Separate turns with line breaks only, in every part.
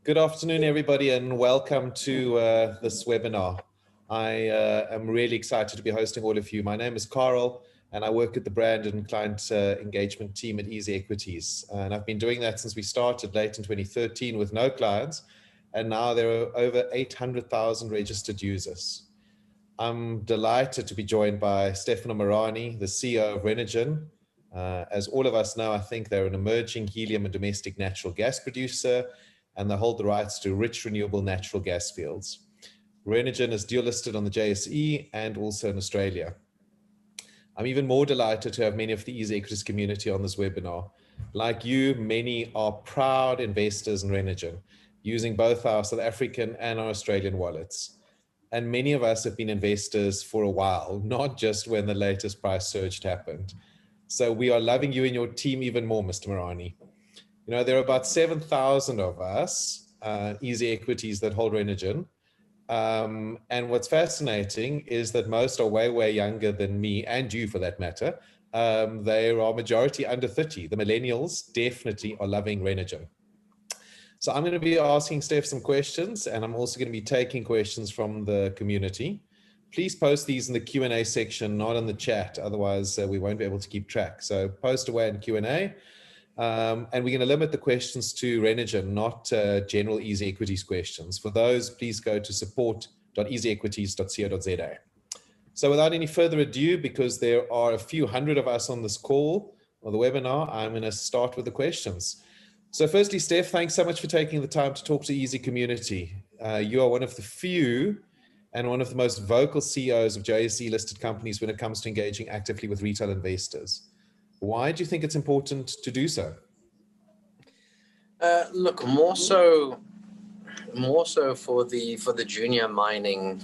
Good afternoon, everybody, and welcome to this webinar. I am really excited to be hosting all of you. My name is Carl, and I work at the brand and client engagement team at Easy Equities. And I've been doing that since we started late in 2013 with no clients, and now there are over 800,000 registered users. I'm delighted to be joined by Stefano Marani, the CEO of Renergen. As all of us know, I think they're an emerging helium and domestic natural gas producer, and they hold the rights to rich renewable natural gas fields. Renergen is dual listed on the JSE and also in Australia. I'm even more delighted to have many of the Easy Equities community on this webinar. Like you, many are proud investors in Renergen, using both our South African and our Australian wallets. And many of us have been investors for a while, not just when the latest price surge happened. So we are loving you and your team even more, Mr. Marani. You know, there are about 7,000 of us, Easy Equities, that hold Renergen. And what's fascinating is that most are way, way younger than me and you for that matter. They are majority under 30. The millennials definitely are loving Renergen. So I'm going to be asking Steph some questions, and I'm also going to be taking questions from the community. Please post these in the Q&A section, not in the chat. Otherwise, we won't be able to keep track. So post away in Q&A. And we're going to limit the questions to Renergen, not general Easy Equities questions. For those, please go to support.easyequities.co.za. So without any further ado, because there are a few hundred of us on this call or the webinar, I'm going to start with the questions. So firstly, Steph, thanks so much for taking the time to talk to Easy Community. You are one of the few and one of the most vocal CEOs of JSE listed companies when it comes to engaging actively with retail investors. Why do you think it's important to do so?
Look, more so for the junior mining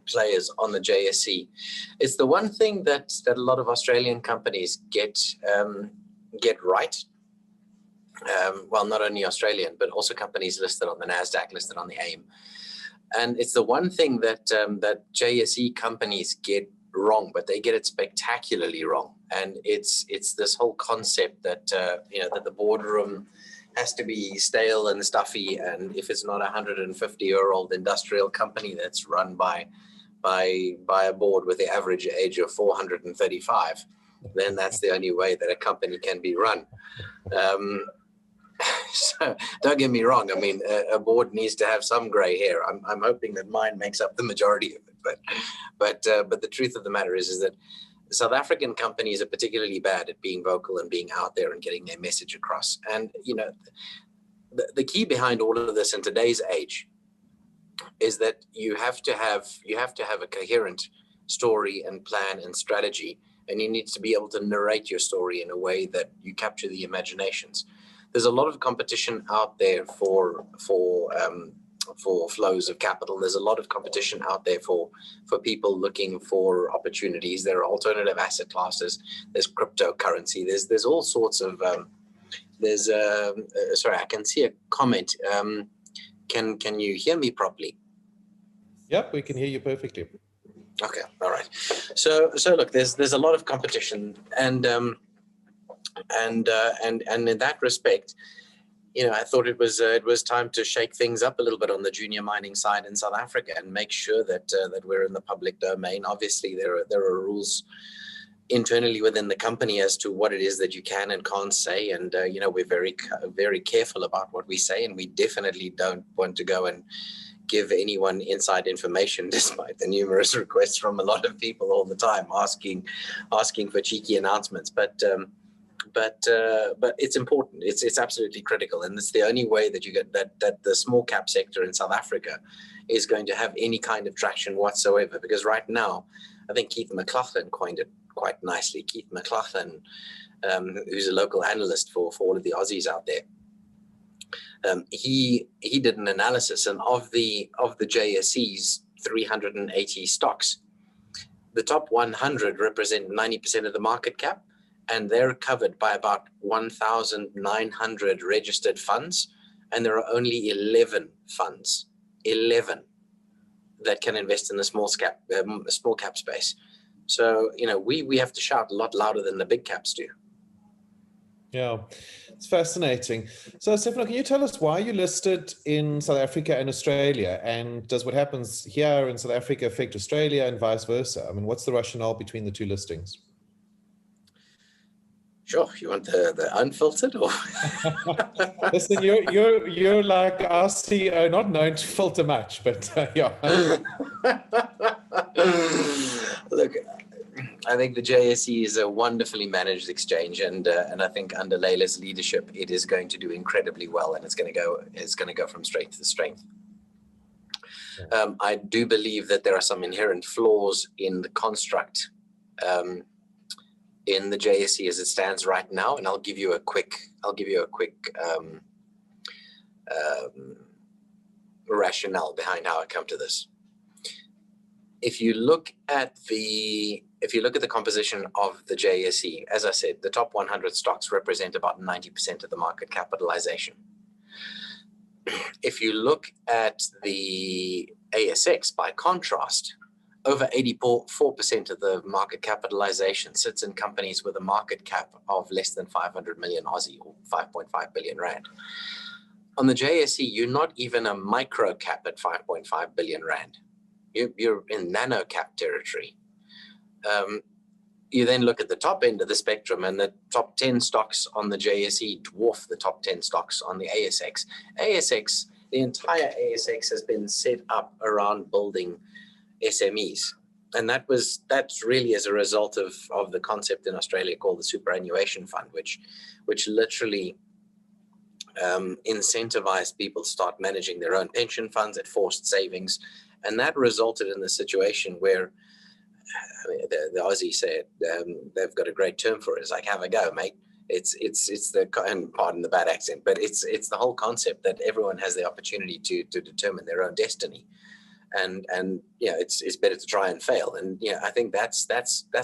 players on the JSE. It's the one thing that a lot of Australian companies get right. Well, not only Australian, but also companies listed on the NASDAQ, listed on the AIM. And it's the one thing that that JSE companies get wrong, but they get it spectacularly wrong. And it's this whole concept that that the boardroom has to be stale and stuffy, and if it's not a 150-year-old industrial company that's run by a board with the average age of 435, then that's the only way that a company can be run. So don't get me wrong. I mean, a board needs to have some gray hair. I'm hoping that mine makes up the majority of it. But the truth of the matter is that South African companies are particularly bad at being vocal and being out there and getting their message across. And the key behind all of this in today's age is that you have to have a coherent story and plan and strategy, and you need to be able to narrate your story in a way that you capture the imaginations. There's a lot of competition out there for flows of capital. There's a lot of competition out there for people looking for opportunities. There are alternative asset classes. There's cryptocurrency. There's all sorts of. Sorry, I can see a comment. Can you hear me properly?
Yep, we can hear you perfectly.
Okay, all right. So look, there's a lot of competition, and in that respect, I thought it was time to shake things up a little bit on the junior mining side in South Africa and make sure that we're in the public domain. Obviously, there are rules internally within the company as to what it is that you can and can't say, and we're very careful about what we say, and we definitely don't want to go and give anyone inside information, despite the numerous requests from a lot of people all the time asking for cheeky announcements. But it's important. It's absolutely critical, and it's the only way that you get that the small cap sector in South Africa is going to have any kind of traction whatsoever. Because right now, I think Keith McLaughlin coined it quite nicely. Keith McLaughlin, who's a local analyst for all of the Aussies out there, he did an analysis, and of the JSE's 380 stocks, the top 100 represent 90% of the market cap. And they're covered by about 1,900 registered funds, and there are only 11 funds, 11 that can invest in the small cap space. So we have to shout a lot louder than the big caps do.
Yeah, it's fascinating. So, Stefano, can you tell us why you listed in South Africa and Australia? And does what happens here in South Africa affect Australia and vice versa? I mean, what's the rationale between the two listings?
Sure. You want the unfiltered or?
Listen, you're like our CEO, not known to filter much, but yeah.
Look, I think the JSE is a wonderfully managed exchange, and I think under Leila's leadership, it is going to do incredibly well, and it's going to go from strength to strength. I do believe that there are some inherent flaws in the construct in the JSE as it stands right now, and I'll give you a quick rationale behind how I come to this. If you look at the composition of the JSE, as I said, the top 100 stocks represent about 90% of the market capitalization. If you look at the ASX, by contrast, over 84% of the market capitalization sits in companies with a market cap of less than 500 million Aussie, or 5.5 billion rand. On the JSE, you're not even a micro cap at 5.5 billion rand. You're in nano cap territory. You then look at the top end of the spectrum, and the top 10 stocks on the JSE dwarf the top 10 stocks on the ASX. The entire ASX has been set up around building SMEs. And that's really as a result of the concept in Australia called the superannuation fund, which literally incentivized people to start managing their own pension funds at forced savings. And that resulted in the situation where, I mean, the Aussie said, they've got a great term for it. It's like, have a go, mate. It's the, and pardon the bad accent, but it's the whole concept that everyone has the opportunity to determine their own destiny. And you know, it's better to try and fail. And you know, I think that's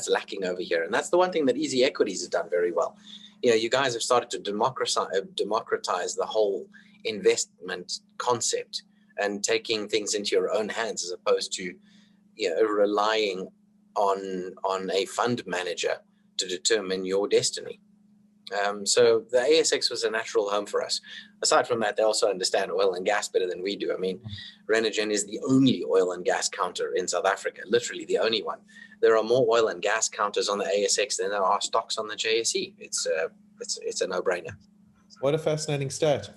lacking over here. And that's the one thing that Easy Equities has done very well. You know, you guys have started to democratize the whole investment concept and taking things into your own hands, as opposed to, you know, relying on a fund manager to determine your destiny. So the ASX was a natural home for us. Aside from that, they also understand oil and gas better than we do. I mean, Renergen is the only oil and gas counter in South Africa, literally the only one. There are more oil and gas counters on the ASX than there are stocks on the JSE. It's a no-brainer.
What a fascinating stat.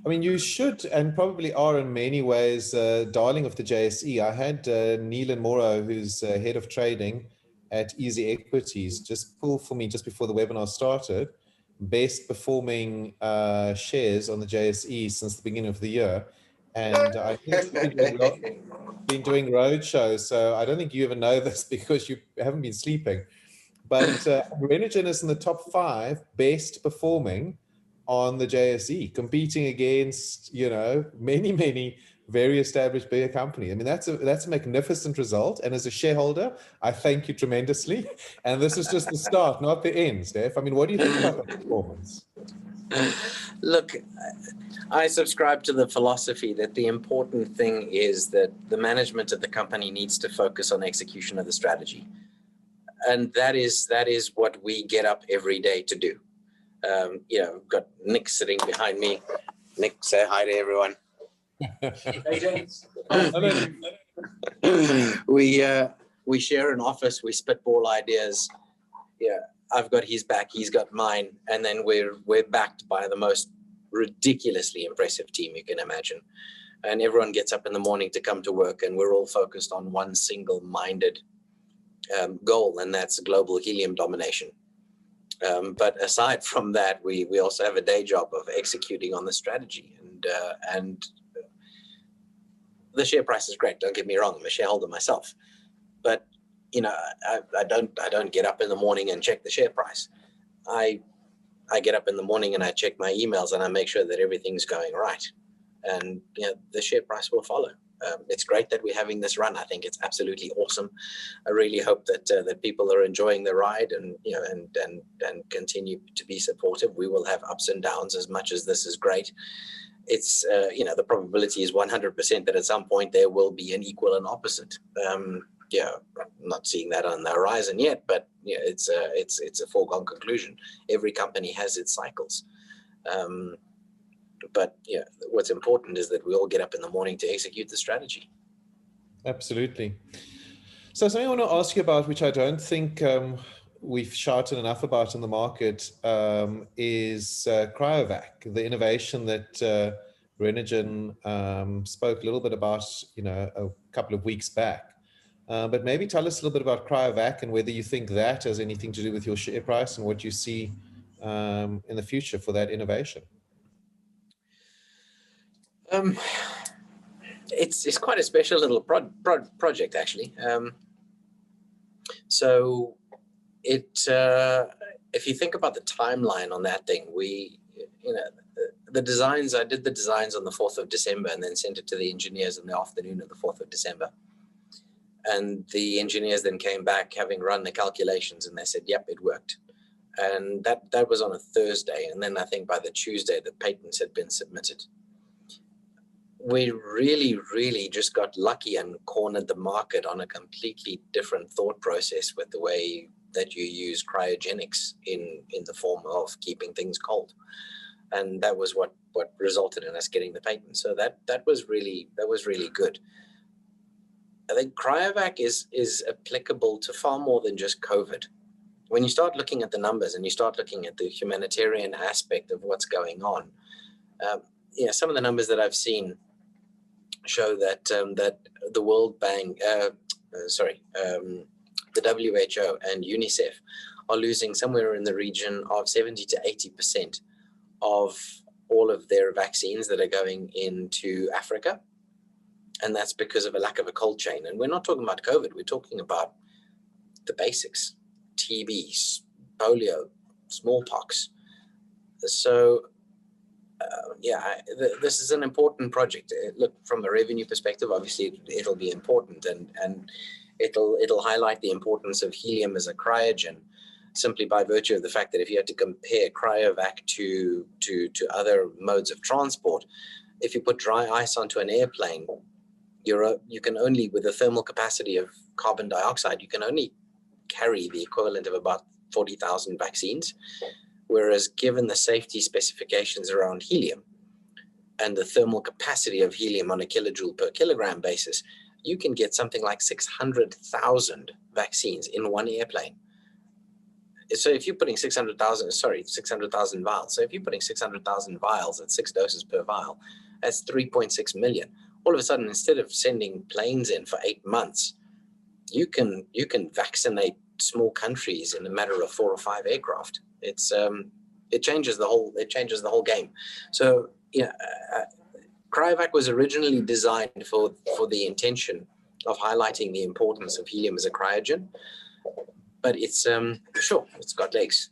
I mean, you should and probably are in many ways darling of the JSE. I had Neelan Morrow, who's head of trading at Easy Equities, just pull for me just before the webinar started, best performing shares on the JSE since the beginning of the year. And I think been doing road shows, so I don't think you even know this because you haven't been sleeping. But Renergen is in the top 5 best performing on the JSE, competing against, you know, many very established bigger companies. I mean, that's a magnificent result. And as a shareholder, I thank you tremendously. And this is just the start, not the end, Steph. I mean, what do you think about the performance?
Look, I subscribe to the philosophy that the important thing is that the management of the company needs to focus on execution of the strategy. And that is what we get up every day to do. You know, I've got Nick sitting behind me. Nick, say hi to everyone. We share an office, we spitball ideas. Yeah, I've got his back, he's got mine, and then we're backed by the most ridiculously impressive team you can imagine. And everyone gets up in the morning to come to work, and we're all focused on one single-minded goal, and that's global helium domination. But aside from that, we also have a day job of executing on the strategy, and the share price is great. Don't get me wrong; I'm a shareholder myself, but you know, I don't get up in the morning and check the share price. I get up in the morning and I check my emails and I make sure that everything's going right, and you know, the share price will follow. It's great that we're having this run. I think it's absolutely awesome. I really hope that that people are enjoying the ride, and you know, and continue to be supportive. We will have ups and downs. As much as this is great, it's you know, the probability is 100% that at some point there will be an equal and opposite. yeah, not seeing that on the horizon yet, but yeah, it's a foregone conclusion. Every company has its cycles. But yeah, what's important is that we all get up in the morning to execute the strategy.
Absolutely. So something I want to ask you about, which I don't think we've shouted enough about in the market, is Cryovac, the innovation that Renergen spoke a little bit about, a couple of weeks back. But maybe tell us a little bit about Cryovac and whether you think that has anything to do with your share price and what you see in the future for that innovation.
It's quite a special little project, actually. So if you think about the timeline on that thing, the designs, I did the designs on the 4th of December and then sent it to the engineers in the afternoon of the 4th of December. And the engineers then came back having run the calculations and they said, yep, it worked. And that was on a Thursday. And then I think by the Tuesday, the patents had been submitted. We really, really just got lucky and cornered the market on a completely different thought process with the way that you use cryogenics in the form of keeping things cold. And that was what resulted in us getting the patent. So that was really good. I think Cryovac is applicable to far more than just COVID. When you start looking at the numbers and you start looking at the humanitarian aspect of what's going on, some of the numbers that I've seen show that that the World Bank, the WHO and UNICEF are losing somewhere in the region of 70 to 80% of all of their vaccines that are going into Africa. And that's because of a lack of a cold chain. And we're not talking about COVID. We're talking about the basics, TB, polio, smallpox. So, this is an important project. Look, from a revenue perspective, obviously it'll be important, and it'll highlight the importance of helium as a cryogen, simply by virtue of the fact that if you had to compare Cryovac to other modes of transport, if you put dry ice onto an airplane, you can only, with the thermal capacity of carbon dioxide, you can only carry the equivalent of about 40,000 vaccines. Whereas given the safety specifications around helium and the thermal capacity of helium on a kilojoule per kilogram basis, you can get something like 600,000 vaccines in one airplane. So if you're putting 600,000 vials. So if you're putting 600,000 vials at 6 doses per vial, that's 3.6 million. All of a sudden, instead of sending planes in for 8 months, you can vaccinate small countries in a matter of 4 or 5 aircraft. It changes the whole game. So Cryovac was originally designed for the intention of highlighting the importance of helium as a cryogen, but it's got legs.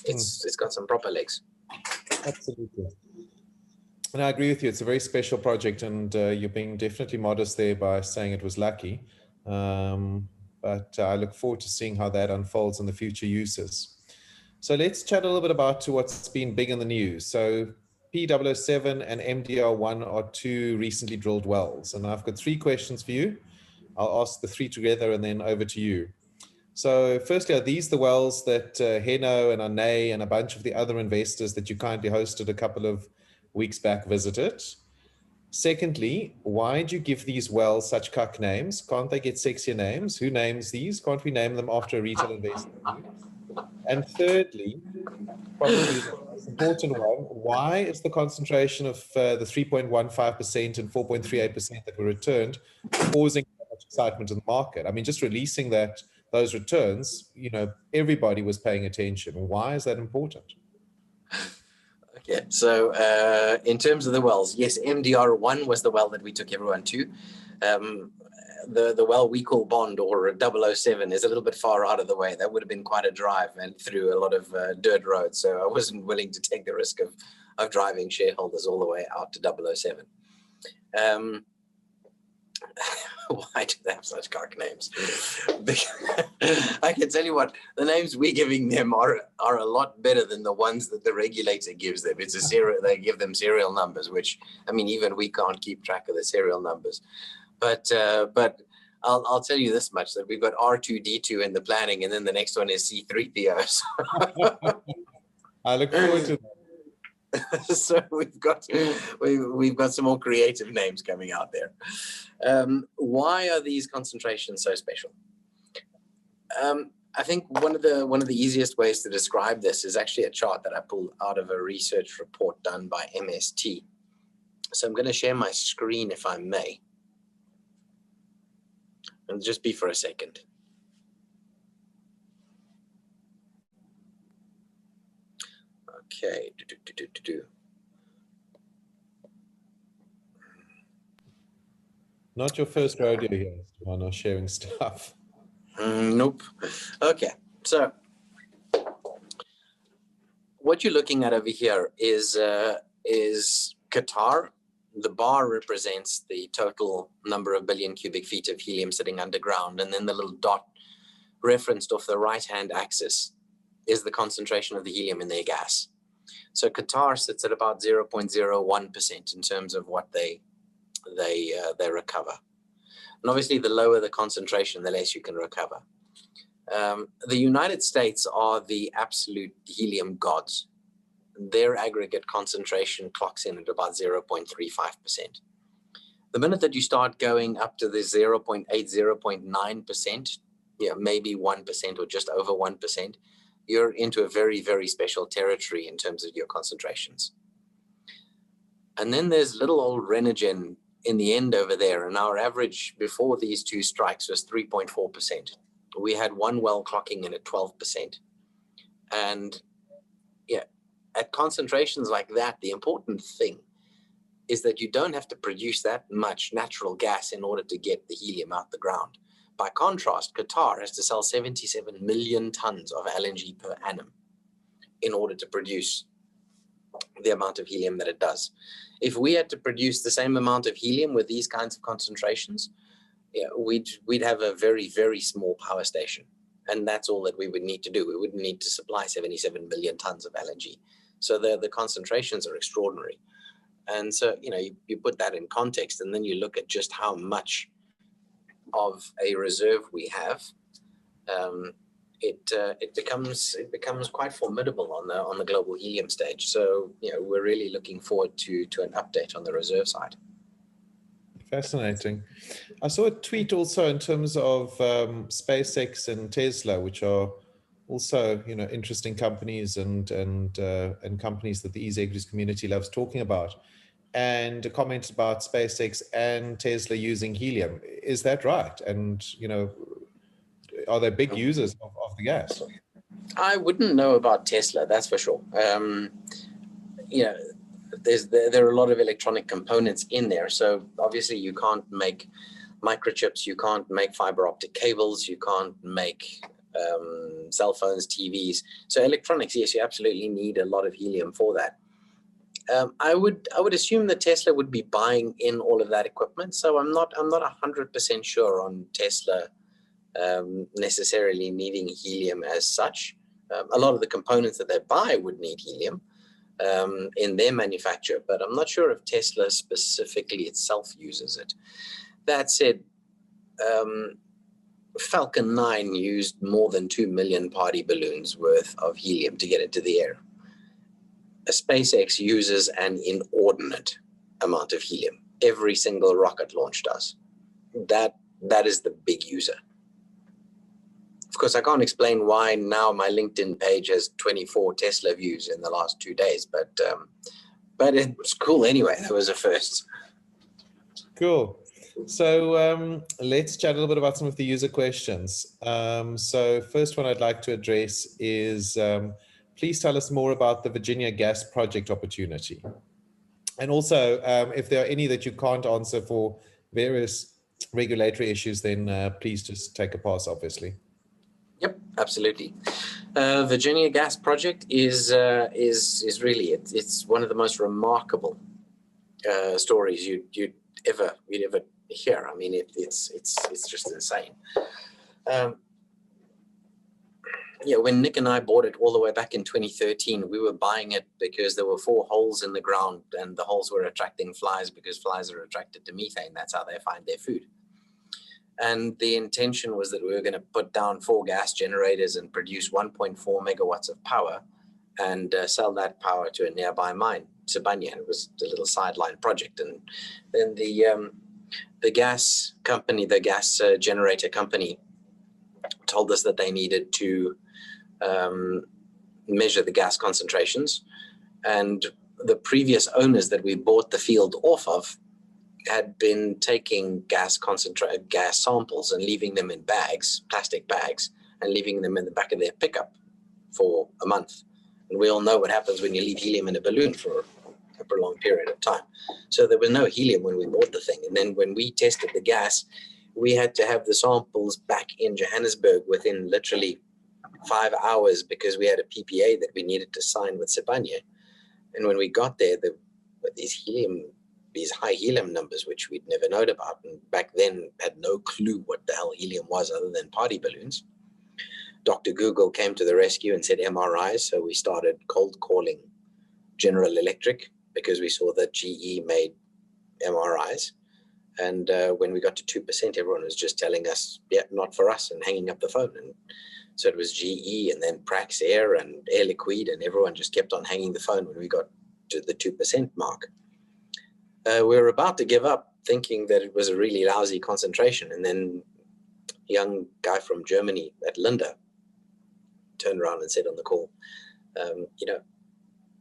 It's got some proper legs.
Absolutely. And I agree with you. It's a very special project, and you're being definitely modest there by saying it was lucky. But I look forward to seeing how that unfolds in the future uses. So let's chat a little bit about what's been big in the news. So P007 and MDR1 are 2 recently drilled wells. And I've got 3 questions for you. I'll ask the 3 together and then over to you. So firstly, are these the wells that Heno and Ane and a bunch of the other investors that you kindly hosted a couple of weeks back visited? Secondly, why did you give these wells such cuck names? Can't they get sexier names? Who names these? Can't we name them after a retail investor? And thirdly, probably the most important one, why is the concentration of the 3.15% and 4.38% that were returned causing so much excitement in the market? I mean, just releasing those returns, everybody was paying attention. Why is that important?
Okay, so in terms of the wells, yes, MDR1 was the well that we took everyone to. The well we call Bond, or 007, is a little bit far out of the way. That would have been quite a drive and through a lot of dirt roads. So I wasn't willing to take the risk of driving shareholders all the way out to 007. Why do they have such cock names? I can tell you what, the names we're giving them are a lot better than the ones that the regulator gives them. It's a serial, they give them serial numbers, which, I mean, even we can't keep track of the serial numbers. But I'll tell you this much, that we've got R2D2 in the planning, and then the next one is C3PO.
I look forward to that.
So we've got some more creative names coming out there. Why are these concentrations so special? I think one of the easiest ways to describe this is actually a chart that I pulled out of a research report done by MST. So I'm going to share my screen if I may. And just be for a second. Okay.
Not your first rodeo here, Stefano, sharing stuff.
Nope. Okay. So what you're looking at over here is Qatar. The bar represents the total number of billion cubic feet of helium sitting underground, and then the little dot referenced off the right-hand axis is the concentration of the helium in their gas. So Qatar sits at about 0.01% in terms of what they recover. And obviously, the lower the concentration, the less you can recover. The United States are the absolute helium gods. Their aggregate concentration clocks in at about 0.35%. The minute that you start going up to the 0.8, 0.9%, maybe 1% or just over 1%, you're into a very, very special territory in terms of your concentrations. And then there's little old Renergen in the end over there, and our average before these two strikes was 3.4%. We had one well clocking in at 12%. And at concentrations like that, the important thing is that you don't have to produce that much natural gas in order to get the helium out the ground. By contrast, Qatar has to sell 77 million tons of LNG per annum in order to produce the amount of helium that it does. If we had to produce the same amount of helium with these kinds of concentrations, we'd have a very, very small power station. And that's all that we would need to do. We wouldn't need to supply 77 million tons of LNG. So the concentrations are extraordinary. And so, you put that in context, and then you look at just how much of a reserve we have. It becomes quite formidable on the global helium stage. So, we're really looking forward to an update on the reserve side.
Fascinating. I saw a tweet also in terms of SpaceX and Tesla, which are also, interesting companies and companies that the Easy Equities community loves talking about. And a comment about SpaceX and Tesla using helium. Is that right? And, are they big users of the gas?
I wouldn't know about Tesla, that's for sure. There are a lot of electronic components in there. So obviously you can't make microchips, you can't make fiber optic cables, you can't make cell phones, TVs. So electronics, yes, you absolutely need a lot of helium for that. I would assume that Tesla would be buying in all of that equipment. So I'm not 100% sure on Tesla necessarily needing helium as such. A lot of the components that they buy would need helium in their manufacture, but I'm not sure if Tesla specifically itself uses it. That said, Falcon 9 used more than 2 million party balloons worth of helium to get it to the air. A SpaceX uses an inordinate amount of helium. Every single rocket launch does. That is the big user. Of course, I can't explain why now my LinkedIn page has 24 Tesla views in the last 2 days, but it was cool anyway. That was a first.
Cool. So let's chat a little bit about some of the user questions. So first one I'd like to address is, please tell us more about the Virginia gas project opportunity. And also, if there are any that you can't answer for various regulatory issues, then please just take a pass, obviously.
Yep, absolutely. Virginia gas project is really it's one of the most remarkable stories you'd ever hear. I mean, it's just insane. When Nick and I bought it all the way back in 2013, we were buying it because there were 4 holes in the ground, and the holes were attracting flies because flies are attracted to methane. That's how they find their food. And the intention was that we were going to put down 4 gas generators and produce 1.4 megawatts of power and sell that power to a nearby mine, Sibanye. It was a little sideline project. And then the gas company, the gas generator company, told us that they needed to measure the gas concentrations. And the previous owners that we bought the field off of had been taking gas samples and leaving them in bags, plastic bags, and leaving them in the back of their pickup for a month. And we all know what happens when you leave helium in a balloon for a prolonged period of time. So there was no helium when we bought the thing. And then when we tested the gas, we had to have the samples back in Johannesburg within literally 5 hours because we had a PPA that we needed to sign with Sibanye. And when we got there, there were these high helium numbers, which we'd never known about. And back then had no clue what the hell helium was other than party balloons. Dr. Google came to the rescue and said MRIs. So we started cold calling General Electric because we saw that GE made MRIs. And when we got to 2%, everyone was just telling us, yeah, not for us, and hanging up the phone. And so it was GE and then Prax Air and Air Liquide, and everyone just kept on hanging the phone when we got to the 2% mark. We were about to give up, thinking that it was a really lousy concentration. And then a young guy from Germany at Linde turned around and said on the call,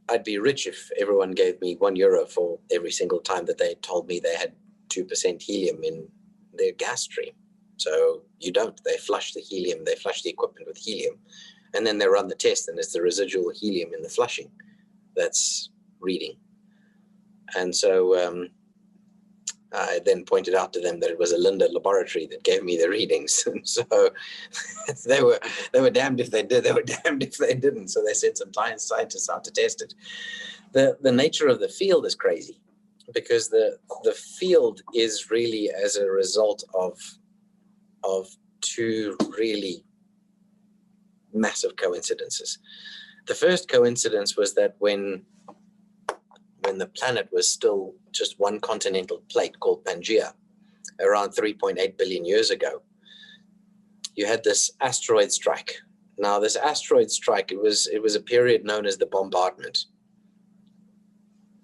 I'd be rich if everyone gave me €1 for every single time that they told me they had 2% helium in their gas stream. So you don't. They flush the helium, they flush the equipment with helium, and then they run the test, and it's the residual helium in the flushing that's reading. And so I then pointed out to them that it was a Linde laboratory that gave me the readings. And so they were damned if they did, they were damned if they didn't. So they sent some scientists out to test it. The nature of the field is crazy, because the field is really as a result of 2 really massive coincidences. The first coincidence was that when the planet was still just one continental plate called Pangaea, around 3.8 billion years ago, you had this asteroid strike. Now, this asteroid strike, it was a period known as the bombardment.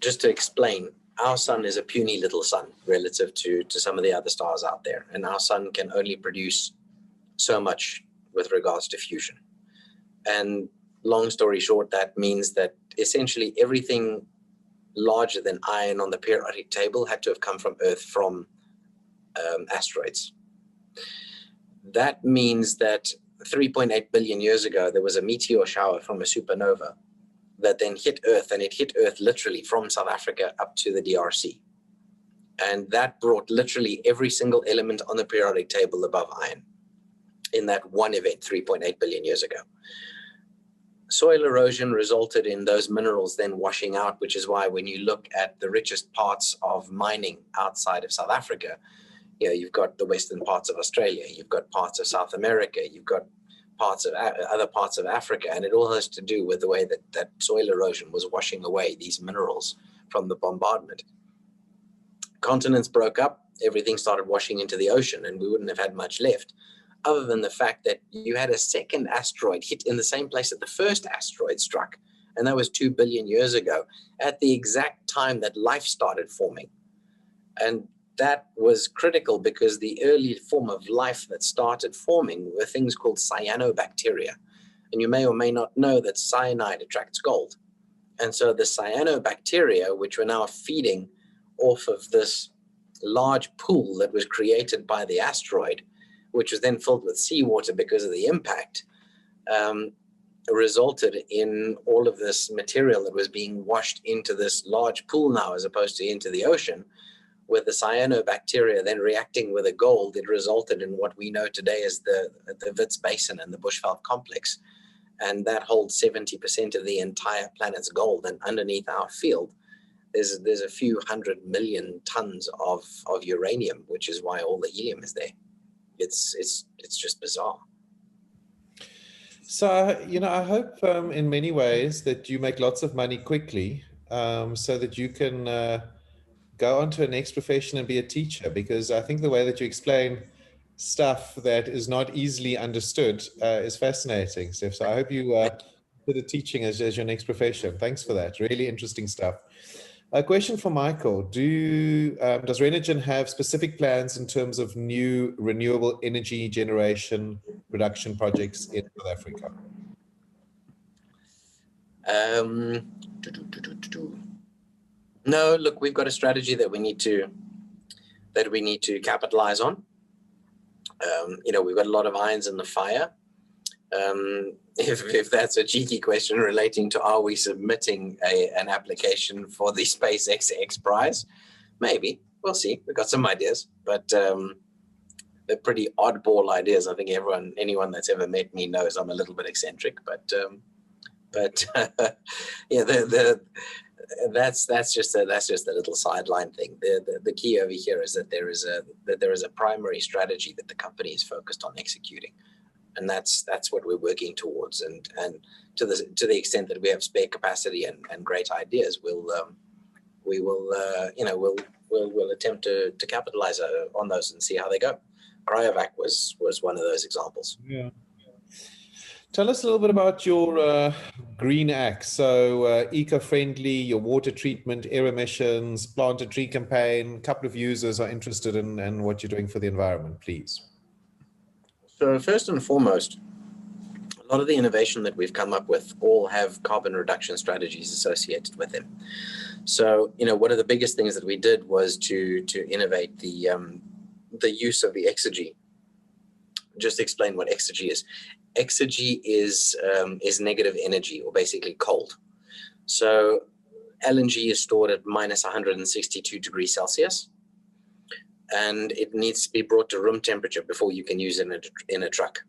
Just to explain, our sun is a puny little sun relative to some of the other stars out there, and our sun can only produce so much with regards to fusion. And long story short, that means that essentially everything larger than iron on the periodic table had to have come from Earth from asteroids. That means that 3.8 billion years ago, there was a meteor shower from a supernova that then hit Earth, and it hit Earth literally from South Africa up to the DRC. And that brought literally every single element on the periodic table above iron in that one event 3.8 billion years ago. Soil erosion resulted in those minerals then washing out, which is why when you look at the richest parts of mining outside of South Africa, you've got the western parts of Australia, you've got parts of South America, you've got parts of other parts of Africa, and it all has to do with the way that soil erosion was washing away these minerals from the bombardment. Continents broke up, everything started washing into the ocean, and we wouldn't have had much left, other than the fact that you had a second asteroid hit in the same place that the first asteroid struck, and that was 2 billion years ago, at the exact time that life started forming. And that was critical because the early form of life that started forming were things called cyanobacteria. And you may or may not know that cyanide attracts gold. And so the cyanobacteria, which were now feeding off of this large pool that was created by the asteroid, which was then filled with seawater because of the impact, resulted in all of this material that was being washed into this large pool now, as opposed to into the ocean. With the cyanobacteria then reacting with the gold, it resulted in what we know today as the Wits Basin and the Bushveld complex. And that holds 70% of the entire planet's gold. And underneath our field, there's a few 100 million tons of uranium, which is why all the helium is there. It's just bizarre.
So, I hope in many ways that you make lots of money quickly so that you can go on to a next profession and be a teacher, because I think the way that you explain stuff that is not easily understood is fascinating, Steph. So I hope you consider teaching as your next profession. Thanks for that. Really interesting stuff. A question for Michael. Does Renergen have specific plans in terms of new renewable energy generation production projects in South Africa?
No, look, we've got a strategy that we need to capitalize on. We've got a lot of irons in the fire. If that's a cheeky question relating to are we submitting an application for the SpaceX X Prize, maybe. We'll see. We've got some ideas, but they're pretty oddball ideas. I think anyone that's ever met me knows I'm a little bit eccentric, but yeah, that's just a little sideline thing. The key over here is that there is a primary strategy that the company is focused on executing, and that's what we're working towards. And to the extent that we have spare capacity and great ideas, we'll attempt to capitalize on those and see how they go. Cryovac was one of those examples.
Yeah. Tell us a little bit about your green act. So eco-friendly, your water treatment, air emissions, plant a tree campaign. A couple of users are interested in what you're doing for the environment, please.
So first and foremost, a lot of the innovation that we've come up with all have carbon reduction strategies associated with them. So, one of the biggest things that we did was to innovate the use of the exergy. Just explain what exergy is. Exergy is negative energy, or basically cold. So LNG is stored at minus 162 degrees Celsius, and it needs to be brought to room temperature before you can use it in a truck.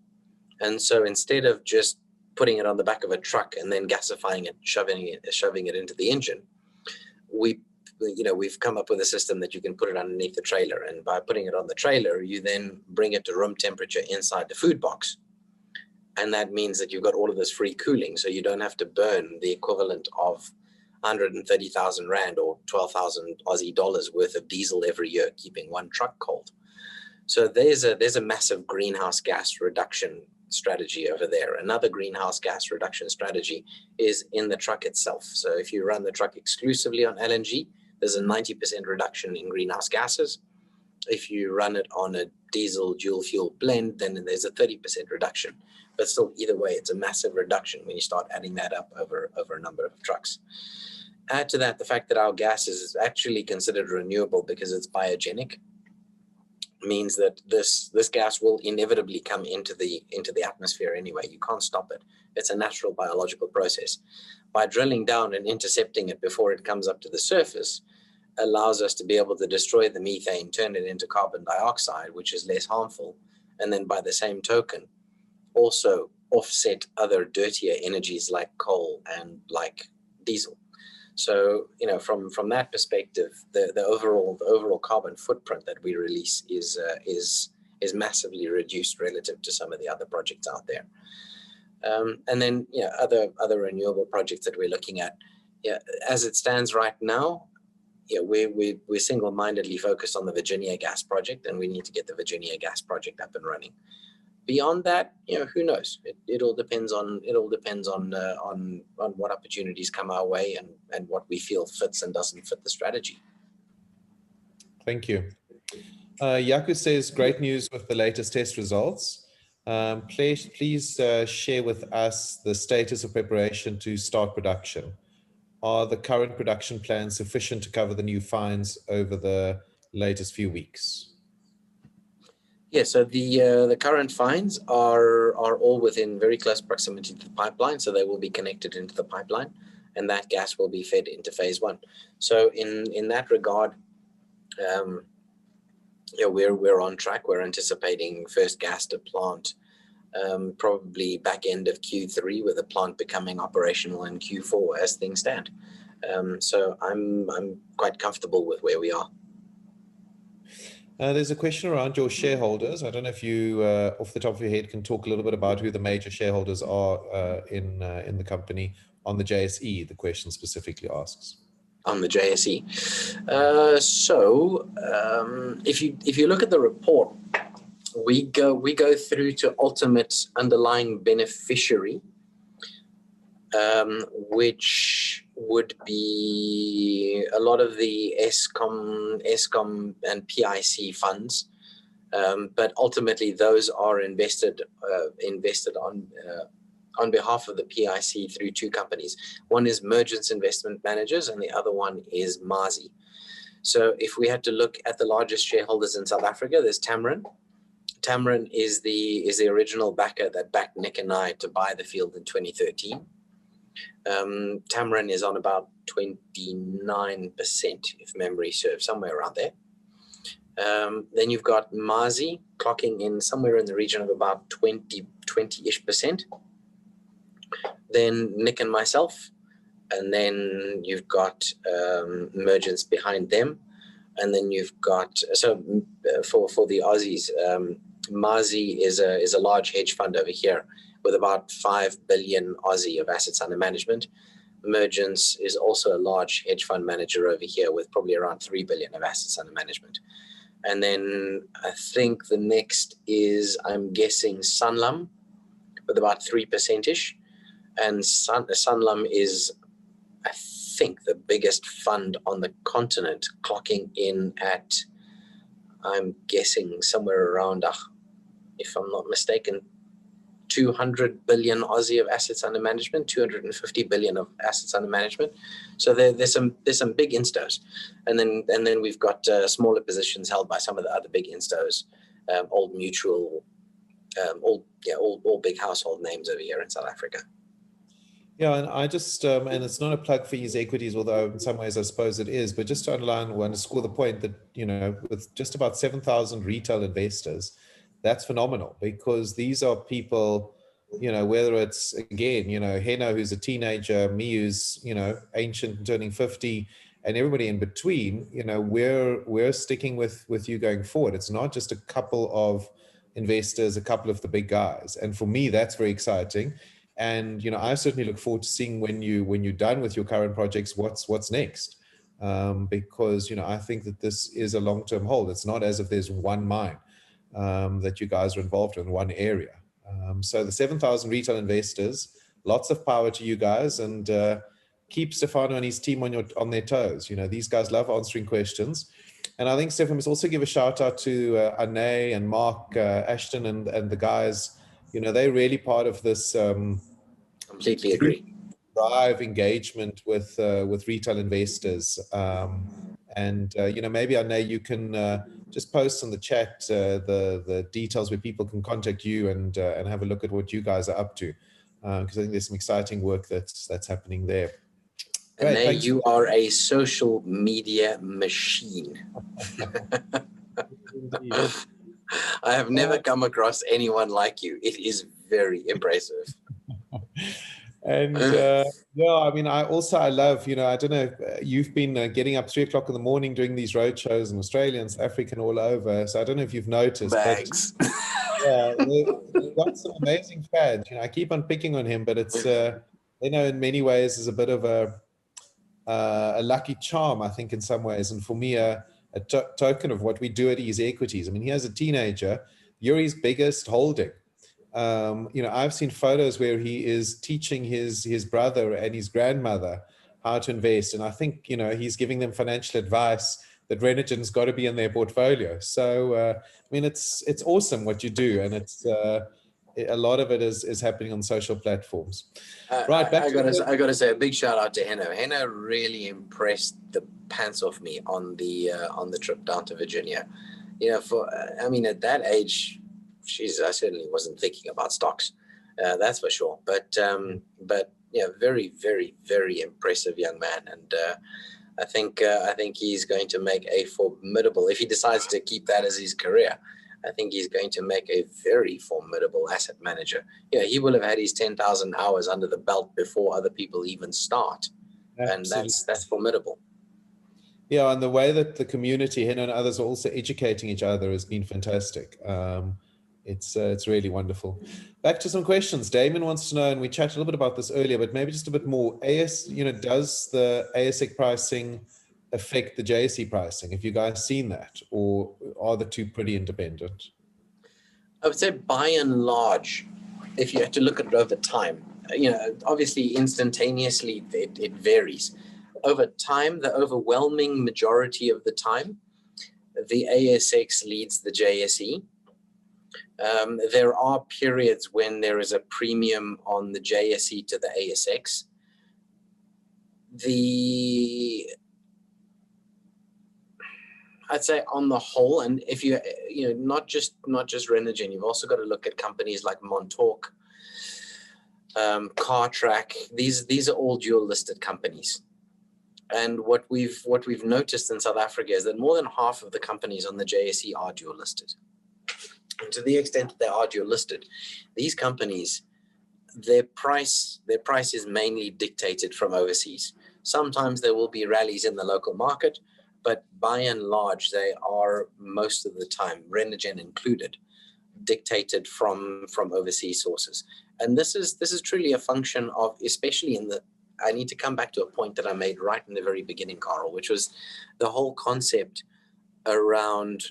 And so instead of just putting it on the back of a truck and then gasifying it, shoving it into the engine, we've come up with a system that you can put it underneath the trailer, and by putting it on the trailer, you then bring it to room temperature inside the food box. And that means that you've got all of this free cooling, so you don't have to burn the equivalent of 130,000 Rand or 12,000 Aussie dollars worth of diesel every year, keeping one truck cold. So there's a massive greenhouse gas reduction strategy over there. Another greenhouse gas reduction strategy is in the truck itself. So if you run the truck exclusively on LNG, there's a 90% reduction in greenhouse gases. If you run it on a diesel dual fuel blend, then there's a 30% reduction. But still, either way, it's a massive reduction when you start adding that up over a number of trucks. Add to that the fact that our gas is actually considered renewable because it's biogenic, means that this gas will inevitably come into the atmosphere anyway. You can't stop it. It's a natural biological process. By drilling down and intercepting it before it comes up to the surface allows us to be able to destroy the methane, turn it into carbon dioxide, which is less harmful, and then by the same token also offset other dirtier energies like coal and like diesel. So, from that perspective, the overall carbon footprint that we release is massively reduced relative to some of the other projects out there. And then, other renewable projects that we're looking at. As it stands right now, we're single-mindedly focused on the Virginia gas project, and we need to get the Virginia gas project up and running. Beyond that, who knows? It all depends on what opportunities come our way and what we feel fits and doesn't fit the strategy.
Thank you. Yaku says, great news with the latest test results. Please share with us the status of preparation to start production. Are the current production plans sufficient to cover the new finds over the latest few weeks?
Yeah, so the current finds are all within very close proximity to the pipeline, so they will be connected into the pipeline, and that gas will be fed into phase one. So in that regard, we're on track. We're anticipating first gas to plant probably back end of Q3, with the plant becoming operational in Q4 as things stand. So I'm quite comfortable with where we are.
There's a question around your shareholders. I don't know if you, off the top of your head, can talk a little bit about who the major shareholders are in the company on the JSE. The question specifically asks.
On the JSE. So if you look at the report, we go through to ultimate underlying beneficiary, which would be a lot of the ESCOM and PIC funds, but ultimately those are invested on behalf of the PIC through two companies. One is Mergence Investment Managers, and the other one is Mazi. So if we had to look at the largest shareholders in South Africa, there's Tamrin. Tamrin is the original backer that backed Nick and I to buy the field in 2013. Tamrin is on about 29%, if memory serves, somewhere around there. Then you've got Mazi clocking in somewhere in the region of about 20-ish%. Then Nick and myself, and then you've got Mergence behind them, and then you've got for the Aussies, Mazi is a large hedge fund over here with about 5 billion Aussie of assets under management. Mergence is also a large hedge fund manager over here with probably around 3 billion of assets under management. And then I think the next is, I'm guessing, Sanlam with about 3%ish. And Sanlam is, I think, the biggest fund on the continent, clocking in at, I'm guessing, somewhere around, if I'm not mistaken, 200 billion Aussie of assets under management, 250 billion of assets under management. So there's some big instos, and then we've got smaller positions held by some of the other big instos, Old Mutual, all big household names over here in South Africa.
Yeah, and I just, and it's not a plug for Easy Equities, although in some ways I suppose it is, but just to underline or underscore the point that, with just about 7,000 retail investors, that's phenomenal, because these are people, whether it's, again, Heno, who's a teenager, me, who's, ancient and turning 50, and everybody in between, we're sticking with you going forward. It's not just a couple of investors, a couple of the big guys. And for me, that's very exciting. And, I certainly look forward to seeing when you're done with your current projects, what's next. Because, I think that this is a long-term hold. It's not as if there's one mine that you guys are involved in one area. So the 7,000 retail investors, lots of power to you guys, and keep Stefano and his team on their toes. These guys love answering questions. And I think, Stefano, must also give a shout out to Ane and Mark Ashton and the guys. They're really part of this.
Completely agree.
Drive engagement with retail investors. And maybe Ane, you can just post on the chat the details where people can contact you and have a look at what you guys are up to, because I think there's some exciting work that's happening there.
Great, and you are a social media machine. I have never come across anyone like you. It is very impressive.
And I love, I don't know, you've been getting up 3 o'clock in the morning doing these road shows in Australia and South Africa and all over. So I don't know if you've noticed.
Bags.
But, yeah, we've got some amazing fans. I keep on picking on him, but it's, in many ways is a bit of a lucky charm, I think, in some ways. And for me, a token of what we do at Easy Equities. I mean, he has a teenager, you're his biggest holding. I've seen photos where he is teaching his brother and his grandmother how to invest. And I think, he's giving them financial advice that Renergen's got to be in their portfolio. So, it's awesome what you do. And it's a lot of it is happening on social platforms. Right.
I gotta say a big shout out to Heno. Heno really impressed the pants off me on the trip down to Virginia. At that age, I certainly wasn't thinking about stocks, that's for sure. But very, very, very impressive young man, and I think he's going to make a formidable. If he decides to keep that as his career, I think he's going to make a very formidable asset manager. Yeah, he will have had his 10,000 hours under the belt before other people even start, Absolutely. And that's formidable.
Yeah, and the way that the community, Heno and others, are also educating each other has been fantastic. It's really wonderful. Back to some questions. Damon wants to know, and we chatted a little bit about this earlier, but maybe just a bit more. Does the ASX pricing affect the JSE pricing? Have you guys seen that, or are the two pretty independent?
I would say by and large, if you had to look at it over time, obviously instantaneously it varies. Over time, the overwhelming majority of the time, the ASX leads the JSE. There are periods when there is a premium on the JSE to the ASX. I'd say on the whole, and if not just Renergen, you've also got to look at companies like Montauk, CarTrack. These are all dual listed companies. And what we've noticed in South Africa is that more than half of the companies on the JSE are dual listed. And to the extent that they are dual listed, these companies, their price is mainly dictated from overseas. Sometimes there will be rallies in the local market, but by and large, they are most of the time, Renergen included, dictated from overseas sources. And this is truly a function of, especially I need to come back to a point that I made right in the very beginning, Carl, which was the whole concept around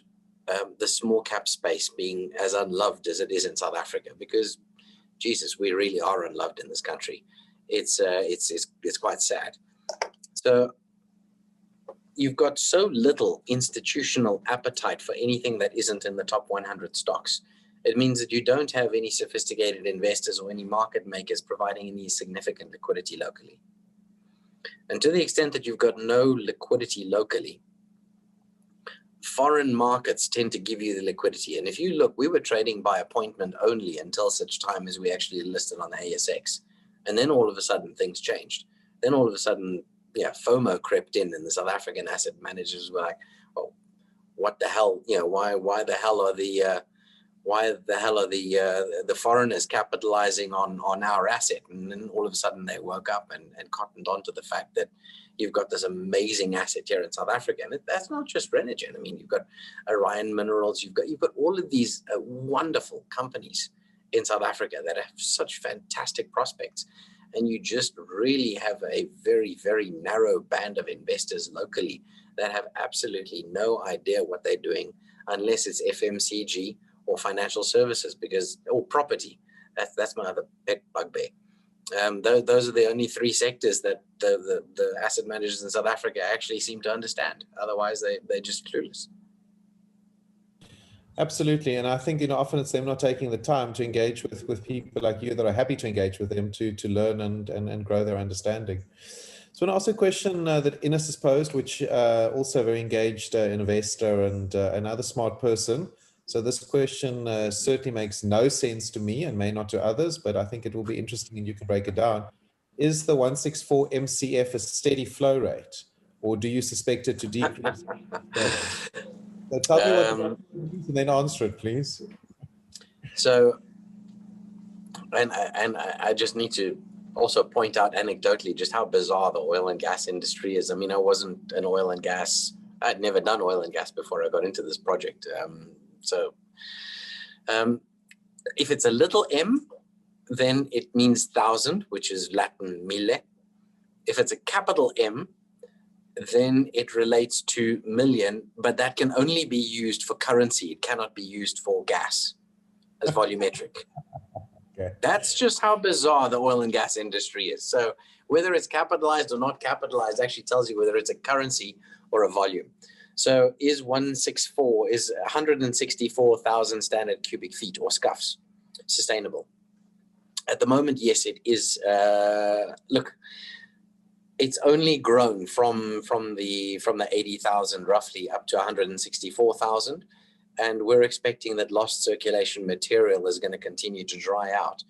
the small cap space being as unloved as it is in South Africa, because Jesus, we really are unloved in this country. It's quite sad. So you've got so little institutional appetite for anything that isn't in the top 100 stocks. It means that you don't have any sophisticated investors or any market makers providing any significant liquidity locally. And to the extent that you've got no liquidity locally, foreign markets tend to give you the liquidity. And if you look, we were trading by appointment only until such time as we actually listed on the ASX. And then all of a sudden things changed. Then all of a sudden, FOMO crept in, and the South African asset managers were like, "Well, what the hell? Why the hell are the foreigners capitalizing on our asset?" And then all of a sudden they woke up and cottoned on to the fact that you've got this amazing asset here in South Africa, and that's not just Renergen. I mean, you've got Orion Minerals, you've got all of these wonderful companies in South Africa that have such fantastic prospects. And you just really have a very, very narrow band of investors locally that have absolutely no idea what they're doing, unless it's FMCG or financial services, or property. That's my other pet bugbear. Those are the only three sectors that the asset managers in South Africa actually seem to understand. Otherwise, they're just clueless.
Absolutely. And I think, often it's them not taking the time to engage with people like you that are happy to engage with them to learn and grow their understanding. So I want to ask a question that Ines has posed, which also a very engaged investor and another smart person. So this question certainly makes no sense to me and may not to others, but I think it will be interesting and you can break it down. Is the 164 MCF a steady flow rate, or do you suspect it to decrease? So tell me what it means and then answer it, please.
So, and I just need to also point out anecdotally just how bizarre the oil and gas industry is. I mean, I wasn't an oil and gas, I'd never done oil and gas before I got into this project. If it's a little m, then it means 1,000, which is Latin mille. If it's a capital M, then it relates to million, but that can only be used for currency. It cannot be used for gas as volumetric. Okay. That's just how bizarre the oil and gas industry is. So whether it's capitalized or not capitalized actually tells you whether it's a currency or a volume. So is 164,000 standard cubic feet or scuffs sustainable? At the moment, yes, it is. Look, it's only grown from the 80,000 roughly up to 164,000, and we're expecting that lost circulation material is going to continue to dry out.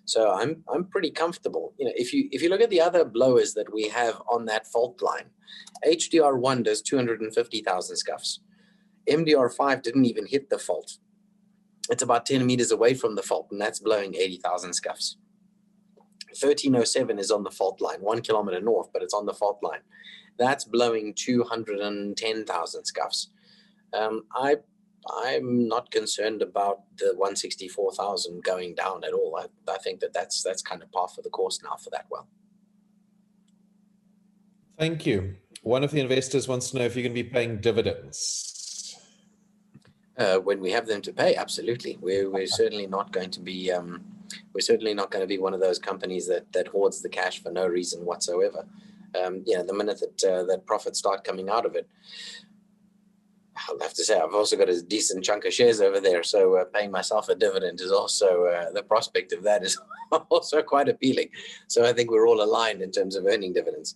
So I'm pretty comfortable. If you look at the other blowers that we have on that fault line, HDR1 does 250,000 scuffs. MDR5 didn't even hit the fault. It's about 10 meters away from the fault, and that's blowing 80,000 scuffs. 1307 is on the fault line, 1 kilometer north, but it's on the fault line. That's blowing 210,000 scuffs. I'm not concerned about the 164,000 going down at all. I think that's kind of par for the course now for that well.
Thank you. One of the investors wants to know if you're going to be paying dividends.
When we have them to pay, absolutely. We're certainly not going to be one of those companies that hoards the cash for no reason whatsoever. The minute that profits start coming out of it, I'll have to say I've also got a decent chunk of shares over there, so paying myself a dividend is also the prospect of that is also quite appealing. So I think we're all aligned in terms of earning dividends.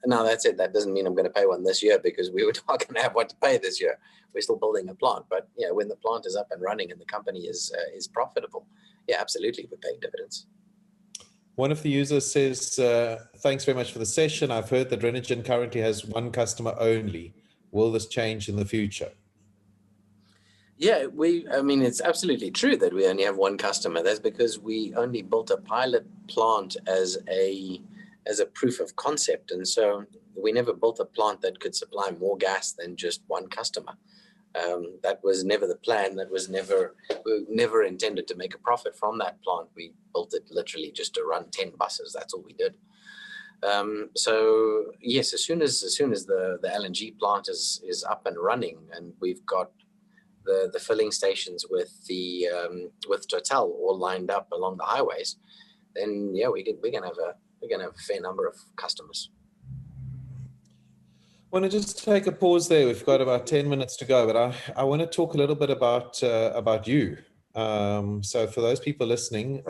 Now that said, that doesn't mean I'm going to pay one this year, because we were not going to have one to pay this year. We're still building a plant, but when the plant is up and running and the company is profitable, absolutely, we're paying dividends.
One of the users says, thanks very much for the session. I've heard that Renergen currently has one customer only. Will this change in the future?
Yeah, it's absolutely true that we only have one customer. That's because we only built a pilot plant as a proof of concept. And so we never built a plant that could supply more gas than just one customer. That was never the plan. We never intended to make a profit from that plant. We built it literally just to run 10 buses. That's all we did. So yes, as soon as the LNG plant is up and running, and we've got the filling stations with Total all lined up along the highways, then we're gonna have a fair number of customers.
I want to just take a pause there. We've got about 10 minutes to go, but I want to talk a little bit about you. So for those people listening,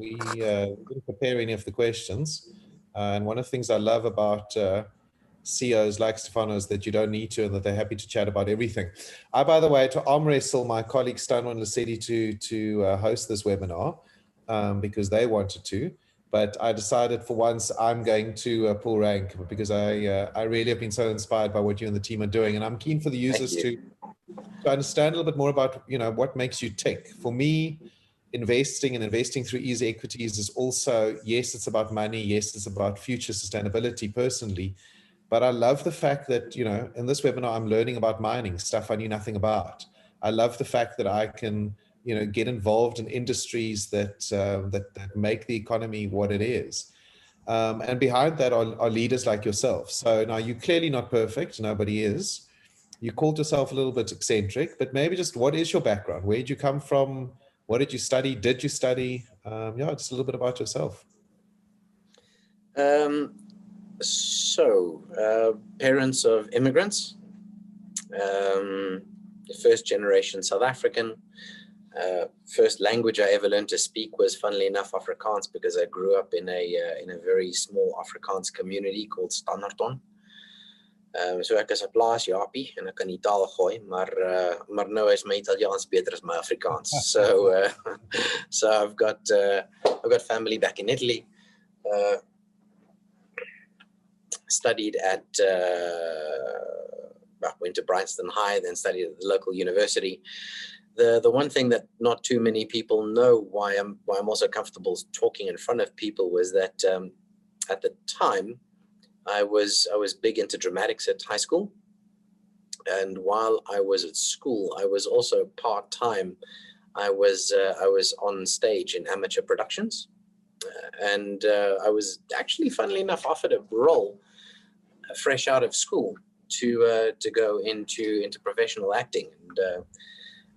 we didn't prepare any of the questions. And one of the things I love about CEOs like Stefanos is that you don't need to, and that they're happy to chat about everything. I, by the way, to arm wrestle my colleague Stano and Lesedi to host this webinar because they wanted to. But I decided for once I'm going to pull rank, because I really have been so inspired by what you and the team are doing. And I'm keen for the users to understand a little bit more about, what makes you tick. For me, investing through easy equities is also, yes, it's about money. Yes, it's about future sustainability personally. But I love the fact that, in this webinar, I'm learning about mining, stuff I knew nothing about. I love the fact that I can, get involved in industries that make the economy what it is. And behind that are leaders like yourself. So now you're clearly not perfect. Nobody is. You called yourself a little bit eccentric, but maybe just what is your background? Where did you come from? What did you study? Did you study? Just a little bit about yourself.
Parents of immigrants, first generation South African. First language I ever learned to speak was, funnily enough, Afrikaans, because I grew up in a very small Afrikaans community called Standerton. So ek is 'n plaas Japie en ek kan die taal gooi, maar nou is my Italiaans beter as my Afrikaans. So I've got family back in Italy. Studied at went to Bryanston High, then studied at the local university. The one thing that not too many people know, why I'm also comfortable talking in front of people, was that at the time I was big into dramatics at high school, and while I was at school, I was also part-time. I was on stage in amateur productions, and I was actually, funnily enough, offered a role fresh out of school to go into professional acting,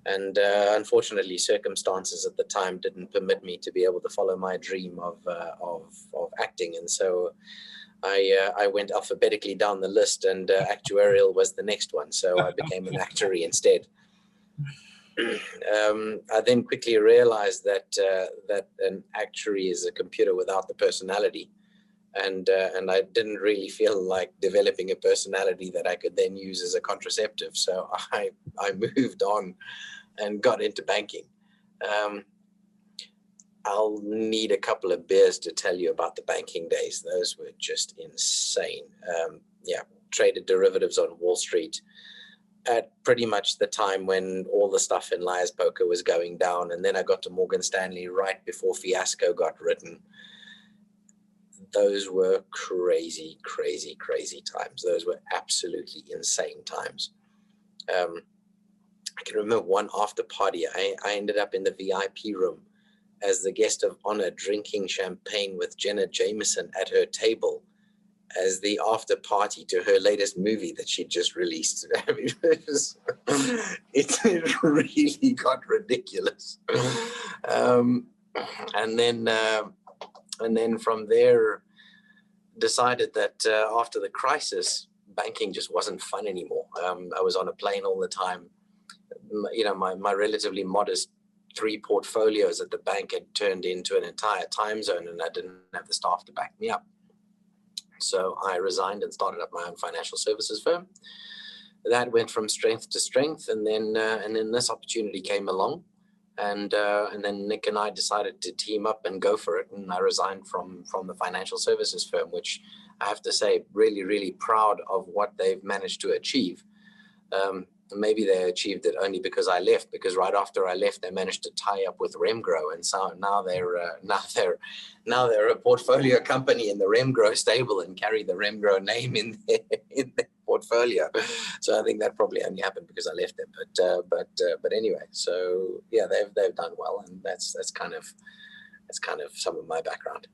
and unfortunately circumstances at the time didn't permit me to be able to follow my dream of acting, and so I went alphabetically down the list, and actuarial was the next one, so I became an actuary instead. I then quickly realized that an actuary is a computer without the personality, and I didn't really feel like developing a personality that I could then use as a contraceptive. So I moved on and got into banking. I'll need a couple of beers to tell you about the banking days. Those were just insane. Traded derivatives on Wall Street at pretty much the time when all the stuff in liar's poker was going down. And then I got to Morgan Stanley right before Fiasco got written. Those were crazy, crazy, crazy times. Those were absolutely insane times. I can remember one after party. I ended up in the VIP room as the guest of honor, drinking champagne with Jenna Jameson at her table. as the after party to her latest movie that she just released. I mean, it really got ridiculous. And then from there, decided that after the crisis, banking just wasn't fun anymore. I was on a plane all the time. You know, my relatively modest 3 portfolios at the bank had turned into an entire time zone, and I didn't have the staff to back me up. So I resigned and started up my own financial services firm. That went from strength to strength, and then this opportunity came along, and then Nick and I decided to team up and go for it. And I resigned from the financial services firm, which I have to say, really, really proud of what they've managed to achieve. Maybe they achieved it only because I left, because right after I left, they managed to tie up with Remgrow, and so now they're a portfolio company in the Remgrow stable and carry the Remgrow name in their portfolio. So I think that probably only happened because I left them. But anyway, so yeah, they've done well, and that's kind of some of my background.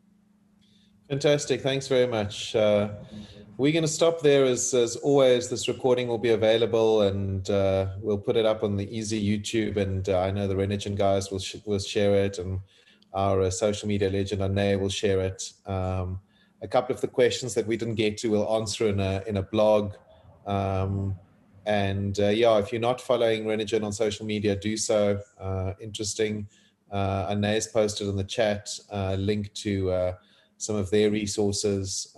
Fantastic. Thanks very much. We're going to stop there. As always, this recording will be available, and we'll put it up on the Easy YouTube, and I know the Renergen guys will share it, and our social media legend, Ane, will share it. A couple of the questions that we didn't get to, we'll answer in a blog. Yeah, if you're not following Renergen on social media, do so. Interesting. Ane's posted in the chat link to some of their resources.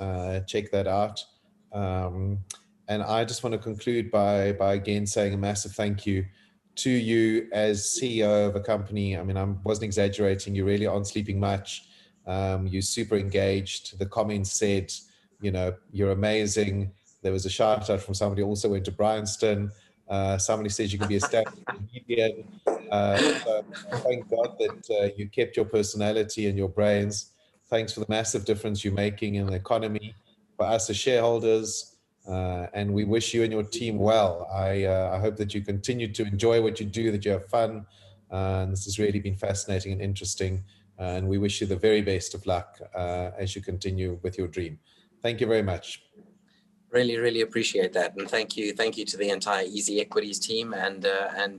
Check that out. And I just want to conclude by again saying a massive thank you to you as CEO of a company. I mean, I wasn't exaggerating. You really aren't sleeping much. You're super engaged. The comments said, you know, you're amazing. There was a shout out from somebody who also went to Bryanston. Somebody said you can be a stand-up comedian. So thank God that you kept your personality and your brains. Thanks for the massive difference you're making in the economy for us as shareholders. And we wish you and your team well. I hope that you continue to enjoy what you do, that you have fun. And this has really been fascinating and interesting. And we wish you the very best of luck as you continue with your dream. Thank you very much.
Really, really appreciate that, and thank you to the entire Easy Equities team, and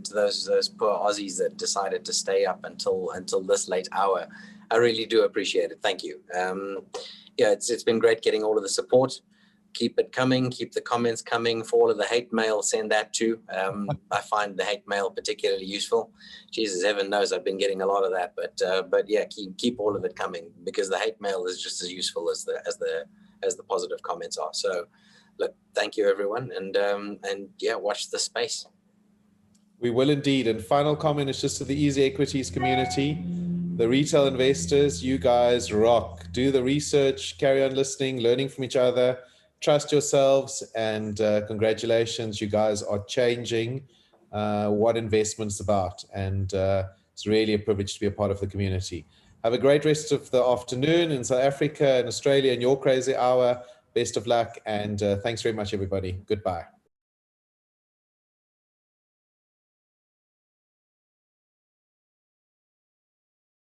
those poor Aussies that decided to stay up until this late hour. I really do appreciate it. Thank you. Yeah, it's been great getting all of the support. Keep it coming. Keep the comments coming. For all of the hate mail, send that too. I find the hate mail particularly useful. Jesus, heaven knows I've been getting a lot of that, but yeah, keep all of it coming, because the hate mail is just as useful as the positive comments are. So. Look, thank you, everyone, and yeah, watch the space.
We will indeed. And final comment is just to the Easy Equities community, the retail investors. You guys rock. Do the research, carry on listening, learning from each other, trust yourselves, and congratulations, you guys are changing what investment's about, and it's really a privilege to be a part of the community. Have a great rest of the afternoon in South Africa and Australia in your crazy hour. Best of luck, and thanks very much, everybody. Goodbye.